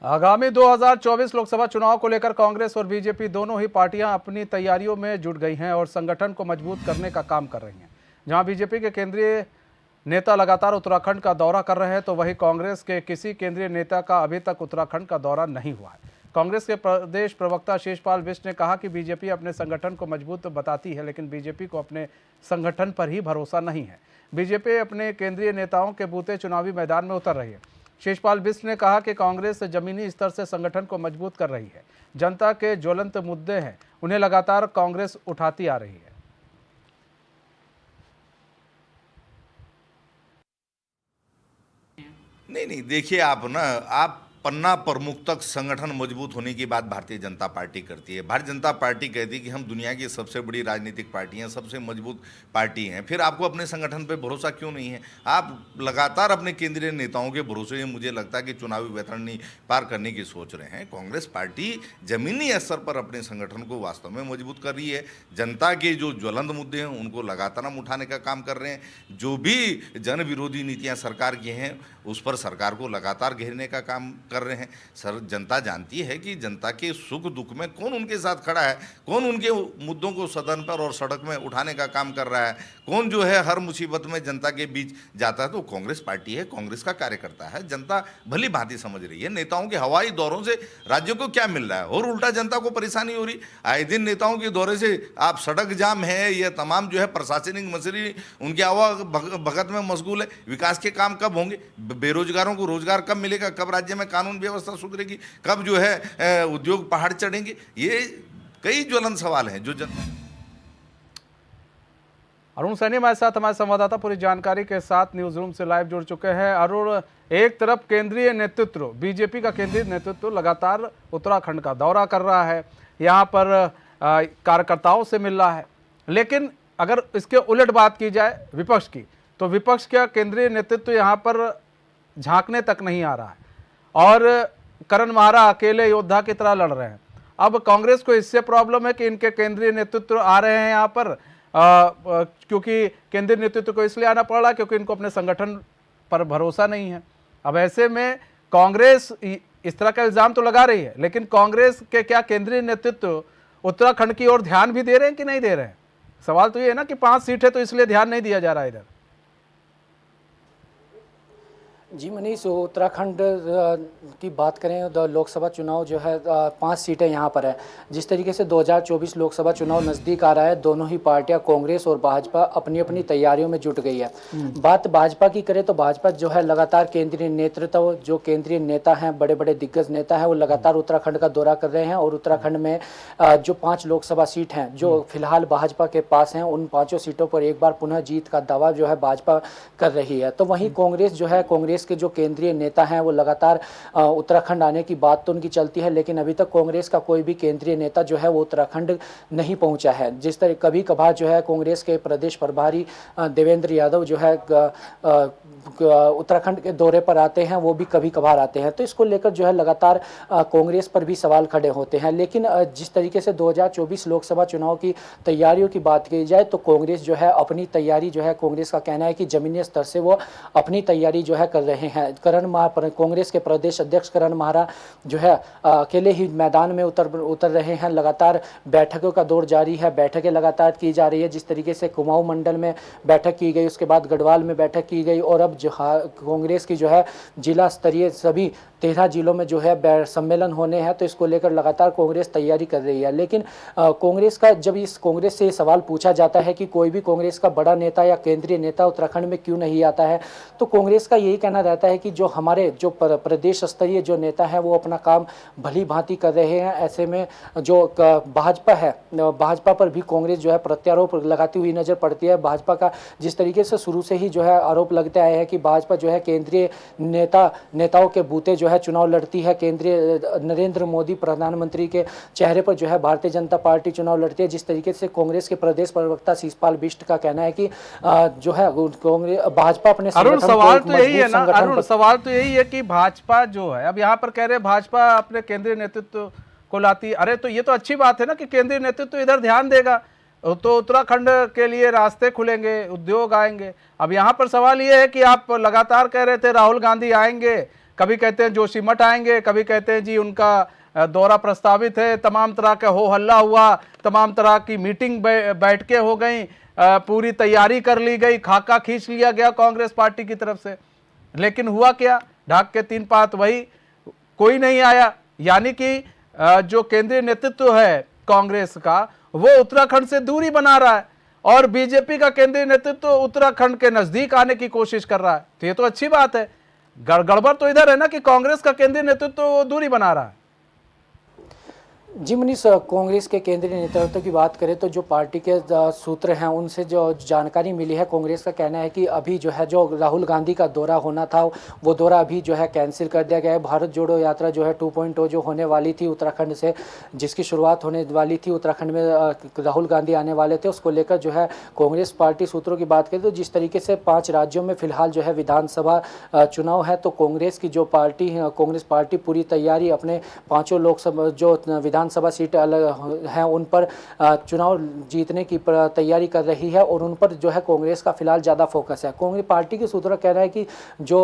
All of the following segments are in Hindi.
आगामी 2024 लोकसभा चुनाव को लेकर कांग्रेस और बीजेपी दोनों ही पार्टियां अपनी तैयारियों में जुट गई हैं और संगठन को मजबूत करने का काम कर रही हैं। जहां बीजेपी के केंद्रीय नेता लगातार उत्तराखंड का दौरा कर रहे हैं, तो वहीं कांग्रेस के किसी केंद्रीय नेता का अभी तक उत्तराखंड का दौरा नहीं हुआ है। कांग्रेस के प्रदेश प्रवक्ता शेषपाल बिष्ट ने कहा कि बीजेपी अपने संगठन को मजबूत बताती है, लेकिन बीजेपी को अपने संगठन पर ही भरोसा नहीं है। बीजेपी अपने केंद्रीय नेताओं के बूते चुनावी मैदान में उतर रही है। शेषपाल बिष्ट ने कहा कि कांग्रेस जमीनी स्तर से संगठन को मजबूत कर रही है। जनता के ज्वलंत मुद्दे हैं, उन्हें लगातार कांग्रेस उठाती आ रही है। नहीं, देखिए, आप पन्ना प्रमुख तक संगठन मजबूत होने की बात भारतीय जनता पार्टी करती है। भारतीय जनता पार्टी कहती है कि हम दुनिया की सबसे बड़ी राजनीतिक पार्टी हैं, सबसे मजबूत पार्टी हैं। फिर आपको अपने संगठन पे भरोसा क्यों नहीं है? आप लगातार अपने केंद्रीय नेताओं के भरोसे में मुझे लगता है कि चुनावी वैतरणी पार करने की सोच रहे हैं। कांग्रेस पार्टी जमीनी स्तर पर अपने संगठन को वास्तव में मजबूत कर रही है। जनता के जो ज्वलंत मुद्दे हैं उनको लगातार हम उठाने का काम कर रहे हैं। जो भी जन विरोधी नीतियाँ सरकार की हैं उस पर सरकार को लगातार घेरने का काम कर रहे हैं। सर, जनता जानती है कि जनता के सुख दुख में कौन उनके साथ खड़ा है, कौन उनके मुद्दों को सदन पर और सड़क में उठाने का काम कर रहा है, कौन जो है हर मुसीबत में जनता के बीच जाता है। तो कांग्रेस पार्टी है, कांग्रेस का कार्यकर्ता है। जनता भली भांति समझ रही है। नेताओं के हवाई दौरों से राज्यों को क्या मिल रहा है और उल्टा जनता को परेशानी हो रही। आए दिन नेताओं के दौरे से आप सड़क जाम है, यह तमाम जो है प्रशासनिक मशीनरी उनके भगत में मशगूल है। विकास के काम कब होंगे? बेरोजगारों को रोजगार कब मिलेगा? कब राज्य में कानून व्यवस्था सुधरेगी? कब जो है उद्योग पहाड़ चढ़ेंगे? ये कई ज्वलंत सवाल हैं जो अरुण सैनी हमारे साथ, हमारे संवाददाता पूरी जानकारी के साथ न्यूज रूम से लाइव जुड़ चुके हैं। अरुण, एक तरफ केंद्रीय नेतृत्व, बीजेपी का केंद्रीय नेतृत्व लगातार उत्तराखंड का दौरा कर रहा है, यहाँ पर कार्यकर्ताओं से मिल रहा है, लेकिन अगर इसके उलट बात की जाए विपक्ष की, तो विपक्ष का केंद्रीय नेतृत्व यहाँ पर झांकने तक नहीं आ रहा है और करण माहरा अकेले योद्धा की तरह लड़ रहे हैं। अब कांग्रेस को इससे प्रॉब्लम है कि इनके केंद्रीय नेतृत्व आ रहे हैं यहाँ पर, क्योंकि केंद्रीय नेतृत्व को इसलिए आना पड़ रहा है क्योंकि इनको अपने संगठन पर भरोसा नहीं है। अब ऐसे में कांग्रेस इस तरह का इल्जाम तो लगा रही है, लेकिन कांग्रेस के क्या केंद्रीय नेतृत्व उत्तराखंड की ओर ध्यान भी दे रहे हैं कि नहीं दे रहे हैं? सवाल तो ये है ना कि 5 सीट है तो इसलिए ध्यान नहीं दिया जा रहा है इधर। जी मनीष, उत्तराखंड की बात करें तो लोकसभा चुनाव जो है 5 सीटें यहाँ पर है। जिस तरीके से 2024 लोकसभा चुनाव नज़दीक आ रहा है, दोनों ही पार्टियाँ कांग्रेस और भाजपा अपनी अपनी तैयारियों में जुट गई है। बात भाजपा की करें तो भाजपा जो है लगातार केंद्रीय नेतृत्व, जो केंद्रीय नेता हैं, बड़े बड़े दिग्गज नेता हैं, वो लगातार उत्तराखंड का दौरा कर रहे हैं और उत्तराखंड में जो 5 लोकसभा सीट हैं जो फिलहाल भाजपा के पास हैं, उन 5 सीटों पर एक बार पुनः जीत का दावा जो है भाजपा कर रही है। तो वहीं कांग्रेस जो है, कांग्रेस के जो केंद्रीय नेता हैं वो लगातार उत्तराखंड आने की बात तो उनकी चलती है, लेकिन अभी तक कांग्रेस का कोई भी केंद्रीय नेता जो है वो उत्तराखंड नहीं पहुंचा है। जिस तरह कभी कभार जो है कांग्रेस के प्रदेश प्रभारी देवेंद्र यादव जो है उत्तराखंड के दौरे पर आते हैं, वो भी कभी कभार आते हैं। तो इसको लेकर जो है लगातार कांग्रेस पर भी सवाल खड़े होते हैं। लेकिन जिस तरीके से 2024 लोकसभा चुनाव की तैयारियों की बात की जाए तो कांग्रेस जो है अपनी तैयारी जो है, कांग्रेस का कहना है कि जमीनी स्तर से वो अपनी तैयारी जो है कर रहे हैं। कांग्रेस के प्रदेश अध्यक्ष करण माहरा जो है अकेले ही मैदान में उतर रहे हैं। लगातार बैठकों का दौर जारी है, बैठकें लगातार की जा रही है। जिस तरीके से कुमाऊं मंडल में बैठक की गई, उसके बाद गढ़वाल में बैठक की गई और अब जो कांग्रेस की जो है जिला स्तरीय सभी 13 जिलों में जो है सम्मेलन होने हैं। तो इसको लेकर लगातार कांग्रेस तैयारी कर रही है। लेकिन कांग्रेस का जब इस कांग्रेस से सवाल पूछा जाता है कि कोई भी कांग्रेस का बड़ा नेता या केंद्रीय नेता उत्तराखंड में क्यों नहीं आता है, तो कांग्रेस का यही कहना रहता है कि जो हमारे जो प्रदेश स्तरीय जो नेता है वो अपना काम भली भांति कर रहे हैं। ऐसे में जो भाजपा है, भाजपा पर भी कांग्रेस जो है प्रत्यारोप लगाती हुई नजर पड़ती है। भाजपा का जिस तरीके से शुरू से ही जो है आरोप लगते आए हैं कि भाजपा जो है केंद्रीय नेताओं के बूते जो है चुनाव लड़ती है। केंद्रीय नरेंद्र मोदी प्रधानमंत्री के चेहरे पर जो है भारतीय जनता पार्टी चुनाव लड़ती है। जिस तरीके से कांग्रेस के प्रदेश प्रवक्ता शेषपाल बिष्ट का कहना है कि जो है कांग्रेस भाजपा अपने सवाल तो यही है ना अरुण, सवाल तो यही है कि भाजपा जो है, अब यहाँ पर कह रहे हैं भाजपा अपने केंद्रीय नेतृत्व को लाती। अरे तो ये तो अच्छी बात है ना कि केंद्रीय नेतृत्व इधर ध्यान देगा तो उत्तराखंड के लिए रास्ते खुलेंगे, उद्योग आएंगे। अब यहाँ पर सवाल ये है कि आप लगातार कह रहे थे राहुल गांधी आएंगे, कभी कहते हैं जोशीमठ आएंगे, कभी कहते हैं जी उनका दौरा प्रस्तावित है, तमाम तरह का हो हल्ला हुआ, तमाम तरह की मीटिंग बैठकें हो गई, पूरी तैयारी कर ली गई, खाका खींच लिया गया कांग्रेस पार्टी की तरफ से। लेकिन हुआ क्या? ढाक के तीन पात वही, कोई नहीं आया। यानी कि जो केंद्रीय नेतृत्व है कांग्रेस का, वो उत्तराखंड से दूरी बना रहा है और बीजेपी का केंद्रीय नेतृत्व उत्तराखंड के नजदीक आने की कोशिश कर रहा है। तो ये तो अच्छी बात है। गड़बड़ तो इधर है ना कि कांग्रेस का केंद्रीय नेतृत्व दूरी बना रहा है। जी मनीष, कांग्रेस के केंद्रीय नेतृत्व की बात करें तो जो पार्टी के सूत्र हैं उनसे जो जानकारी मिली है, कांग्रेस का कहना है कि अभी जो है जो राहुल गांधी का दौरा होना था वो दौरा अभी जो है कैंसिल कर दिया गया है। भारत जोड़ो यात्रा जो है 2.0 जो होने वाली थी उत्तराखंड से, जिसकी शुरुआत होने वाली थी, उत्तराखंड में राहुल गांधी आने वाले थे, उसको लेकर जो है कांग्रेस पार्टी सूत्रों की बात करें तो जिस तरीके से 5 राज्यों में फिलहाल जो है विधानसभा चुनाव है, तो कांग्रेस की जो पार्टी है, कांग्रेस पार्टी पूरी तैयारी अपने 5 लोकसभा जो विधानसभा सीटें अलग हैं उन पर चुनाव जीतने की तैयारी कर रही है और उन पर जो है कांग्रेस का फिलहाल ज़्यादा फोकस है। कांग्रेस पार्टी के सूत्रों का कहना है कि जो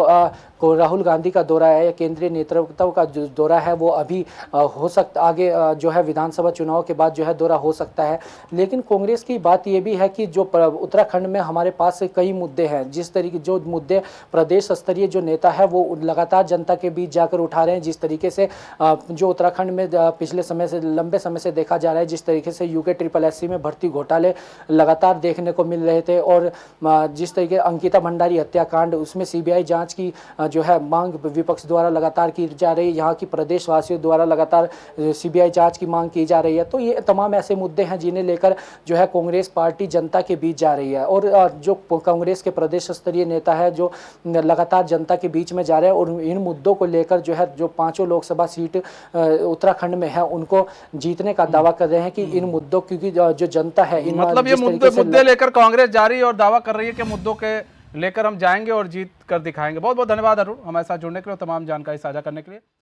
राहुल गांधी का दौरा है या केंद्रीय नेतृत्व का जो दौरा है वो अभी हो सकता, आगे जो है विधानसभा चुनाव के बाद जो है दौरा हो सकता है। लेकिन कांग्रेस की बात ये भी है कि जो उत्तराखंड में हमारे पास कई मुद्दे हैं, जिस तरीके जो मुद्दे प्रदेश स्तरीय जो नेता है वो लगातार जनता के बीच जाकर उठा रहे हैं। जिस तरीके से जो उत्तराखंड में पिछले समय से लंबे समय से देखा जा रहा है, जिस तरीके से UKSSC में भर्ती घोटाले लगातार देखने को मिल रहे थे और जिस तरीके अंकिता भंडारी हत्याकांड, उसमें CBI जांच की जो है मांग विपक्ष द्वारा लगातार की जा रही है, यहाँ की प्रदेशवासियों द्वारा लगातार CBI जांच की मांग की जा रही है। तो ये तमाम ऐसे मुद्दे हैं जिन्हें लेकर जो है कांग्रेस पार्टी जनता के बीच जा रही है और जो कांग्रेस के प्रदेश स्तरीय नेता है जो लगातार जनता के बीच में जा रहे हैं और इन मुद्दों को लेकर जो है जो 5 लोकसभा सीट उत्तराखंड में है उनको जीतने का दावा कर रहे हैं कि इन मुद्दों, क्योंकि जो जनता है इन मतलब ये मुद्दे लेकर कांग्रेस जा रही है और दावा कर रही है कि मुद्दों के लेकर हम जाएंगे और जीत कर दिखाएंगे। बहुत बहुत धन्यवाद अरुण, हमारे साथ जुड़ने के लिए, तमाम जानकारी साझा करने के लिए।